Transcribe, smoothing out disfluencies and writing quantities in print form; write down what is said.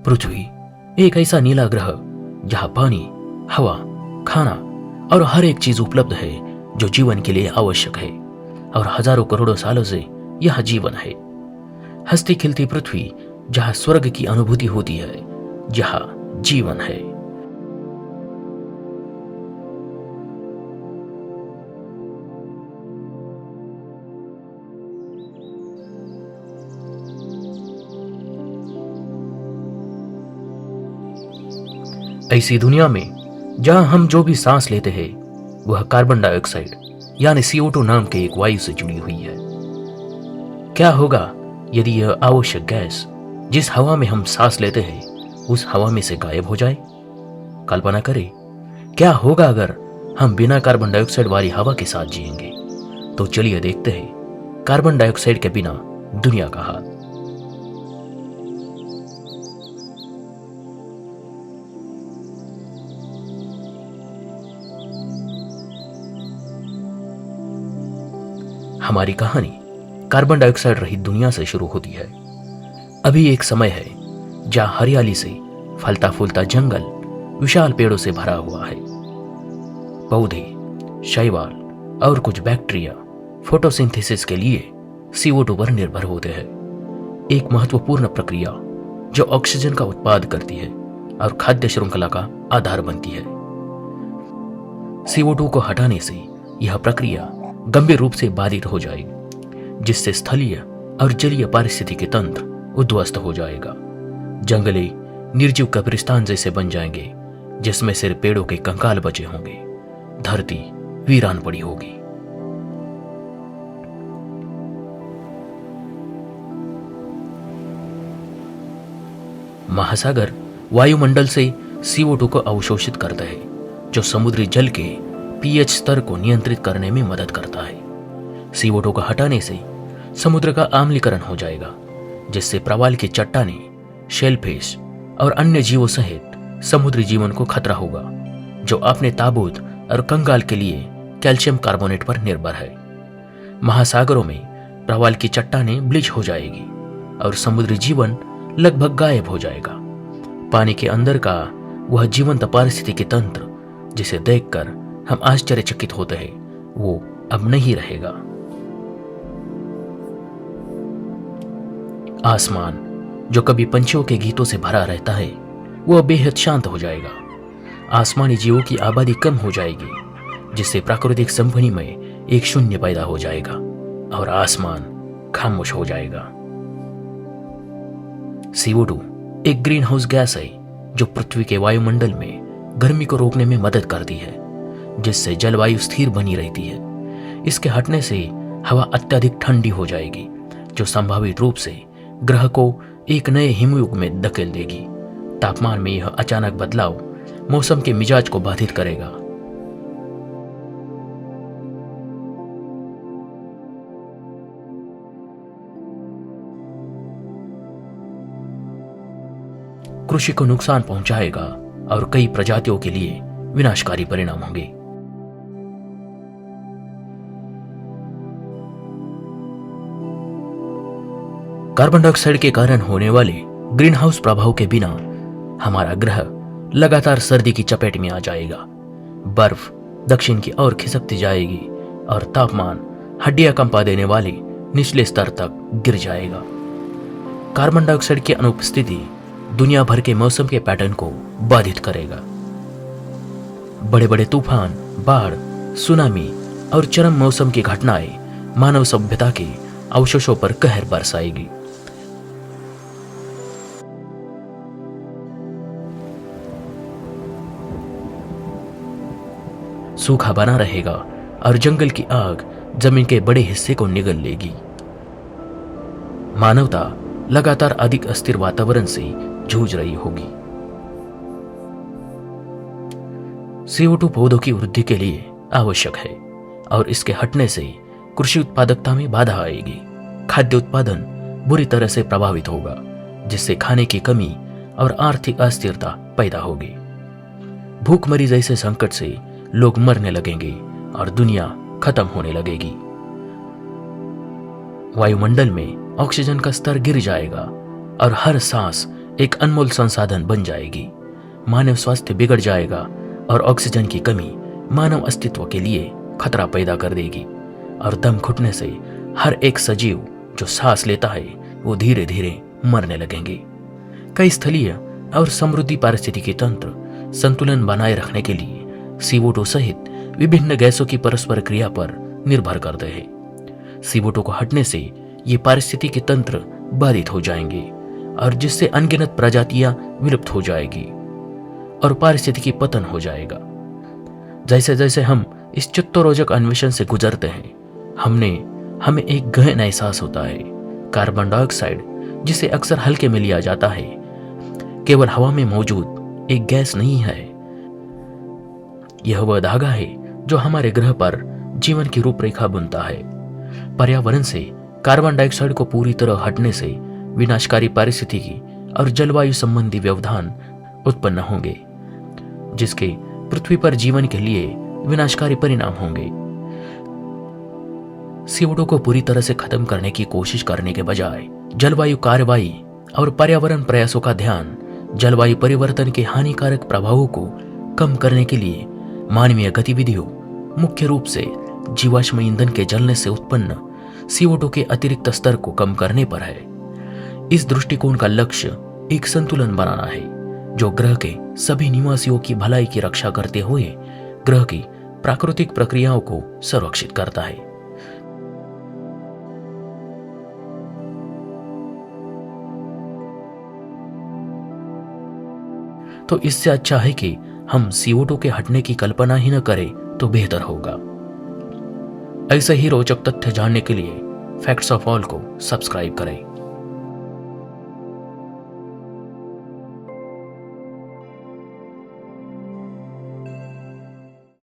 पृथ्वी एक ऐसा नीला ग्रह जहां पानी, हवा, खाना और हर एक चीज उपलब्ध है जो जीवन के लिए आवश्यक है, और हजारों करोड़ों सालों से यह जीवन है। हंसती खिलती पृथ्वी जहां स्वर्ग की अनुभूति होती है, जहां जीवन है। ऐसी दुनिया में जहां हम जो भी सांस लेते हैं वह कार्बन डाइऑक्साइड यानी CO2 नाम के एक वायु से जुड़ी हुई है। क्या होगा यदि यह आवश्यक गैस जिस हवा में हम सांस लेते हैं उस हवा में से गायब हो जाए? कल्पना करें, क्या होगा अगर हम बिना कार्बन डाइऑक्साइड वाली हवा के साथ जिएंगे? तो चलिए देखते हैं कार्बन डाइऑक्साइड के बिना दुनिया का हाल। हमारी कहानी कार्बन डाइऑक्साइड रहित दुनिया से शुरू होती है। अभी एक समय है जहां हरियाली से फलता फूलता जंगल विशाल पेड़ों से भरा हुआ है। पौधे, शैवाल और कुछ बैक्टीरिया फोटोसिंथेसिस के लिए CO2 पर निर्भर होते हैं, एक महत्वपूर्ण प्रक्रिया जो ऑक्सीजन का उत्पाद करती है और खाद्य श्रृंखला का आधार बनती है। CO2 को हटाने से यह प्रक्रिया गंभीर रूप से बाधित हो जाएगी, जिससे स्थलीय और जलीय पारिस्थितिकी तंत्र उद्ध्वस्त हो जाएगा। जंगले निर्जीव कब्रिस्तान जैसे बन जाएंगे, जिसमें सिर्फ पेड़ों के कंकाल बचे होंगे। धरती वीरान पड़ी होगी। महासागर वायुमंडल से CO2 को अवशोषित करता है, जो समुद्री जल के pH स्तर को नियंत्रित करने में मदद करता है। CO2 को हटाने से समुद्र का आम्लीकरण हो जाएगा, जिससे प्रवाल की चट्टानें, शेलफिश और अन्य जीवों सहित समुद्री जीवन को खतरा होगा, जो अपने ताबूत और कंगाल के लिए कैल्शियम कार्बोनेट पर निर्भर है। महासागरों में प्रवाल की चट्टानें ब्लीच हो जाएगी और समुद्री जीवन लगभग गायब हो जाएगा। पानी के अंदर का वह जीवंत पारिस्थितिकी तंत्र जिसे देखकर हम आश्चर्यचकित होते हैं, वो अब नहीं रहेगा। आसमान जो कभी पंछियों के गीतों से भरा रहता है, वह बेहद शांत हो जाएगा। आसमानी जीवों की आबादी कम हो जाएगी, जिससे प्राकृतिक सिम्फनी में एक शून्य पैदा हो जाएगा और आसमान खामोश हो जाएगा। CO2 एक ग्रीन हाउस गैस है जो पृथ्वी के वायुमंडल में गर्मी को रोकने में मदद करती है, जिससे जलवायु स्थिर बनी रहती है। इसके हटने से हवा अत्यधिक ठंडी हो जाएगी, जो संभावित रूप से ग्रह को एक नए हिमयुग में धकेल देगी। तापमान में यह अचानक बदलाव मौसम के मिजाज को बाधित करेगा। कृषि को नुकसान पहुंचाएगा और कई प्रजातियों के लिए विनाशकारी परिणाम होंगे। कार्बन डाइऑक्साइड के कारण होने वाले ग्रीन हाउस प्रभाव के बिना हमारा ग्रह लगातार सर्दी की चपेट में आ जाएगा। बर्फ दक्षिण की ओर खिसकती जाएगी और तापमान हड्डियां कंपा देने वाले निचले स्तर तक गिर जाएगा। कार्बन डाइऑक्साइड की अनुपस्थिति दुनिया भर के मौसम के पैटर्न को बाधित करेगा। बड़े बड़े तूफान, बाढ़, सुनामी और चरम मौसम की घटनाएं मानव सभ्यता के अवशेषों पर कहर बरसाएगी। सूखा बना रहेगा और जंगल की आग जमीन के बड़े हिस्से को निगल लेगी। मानवता लगातार अधिक अस्थिर वातावरण से जूझ रही होगी। CO2 पौधों की वृद्धि के लिए आवश्यक है और इसके हटने से कृषि उत्पादकता में बाधा आएगी। खाद्य उत्पादन बुरी तरह से प्रभावित होगा, जिससे खाने की कमी और आर्थिक अस्थिरता पैदा होगी। भूखमरी जैसे संकट से लोग मरने लगेंगे और दुनिया खत्म होने लगेगी। वायुमंडल में ऑक्सीजन का स्तर गिर जाएगा और हर सांस एक अनमोल संसाधन बन जाएगी। मानव स्वास्थ्य बिगड़ जाएगा और ऑक्सीजन की कमी मानव अस्तित्व के लिए खतरा पैदा कर देगी और दम घुटने से हर एक सजीव जो सांस लेता है वो धीरे धीरे मरने लगेंगे। कई स्थलीय और समृद्धि पारिस्थितिकी तंत्र संतुलन बनाए रखने के लिए CO2 सहित विभिन्न गैसों की परस्पर क्रिया पर निर्भर करते हैं। CO2 को हटने से ये पारिस्थितिकी तंत्र बाधित हो जाएंगे और जिससे अनगिनत प्रजातियां विलुप्त हो जाएगी और पारिस्थितिकी पतन हो जाएगा। जैसे जैसे हम इस चित्तरोचक अन्वेषण से गुजरते हैं हमें एक गहन एहसास होता है। कार्बन डाइऑक्साइड, जिसे अक्सर हल्के में लिया जाता है, केवल हवा में मौजूद एक गैस नहीं है। यह वह धागा है जो हमारे ग्रह पर जीवन की रूपरेखा बुनता है। पर्यावरण से कार्बन डाइऑक्साइड को पूरी तरह हटने से विनाशकारी पारिस्थितिकी और जलवायु संबंधी व्यवधान उत्पन्न होंगे, जिसके पृथ्वी पर जीवन के लिए विनाशकारी परिणाम होंगे। CO2 को पूरी तरह से खत्म करने की कोशिश करने के बजाय जलवायु कार्रवाई और पर्यावरण प्रयासों का ध्यान जलवायु परिवर्तन के हानिकारक प्रभावों को कम करने के लिए मानवीय गतिविधियों, मुख्य रूप से जीवाश्म ईंधन के जलने से उत्पन्न CO2 के अतिरिक्त स्तर को कम करने पर है। इस दृष्टिकोण का लक्ष्य एक संतुलन बनाना है जो ग्रह के सभी निवासियों की भलाई की रक्षा करते हुए ग्रह की प्राकृतिक प्रक्रियाओं को संरक्षित करता है। तो इससे अच्छा है कि हम CO2 के हटने की कल्पना ही न करें तो बेहतर होगा। ऐसे ही रोचक तथ्य जानने के लिए फैक्ट्स ऑफ ऑल को सब्सक्राइब करें।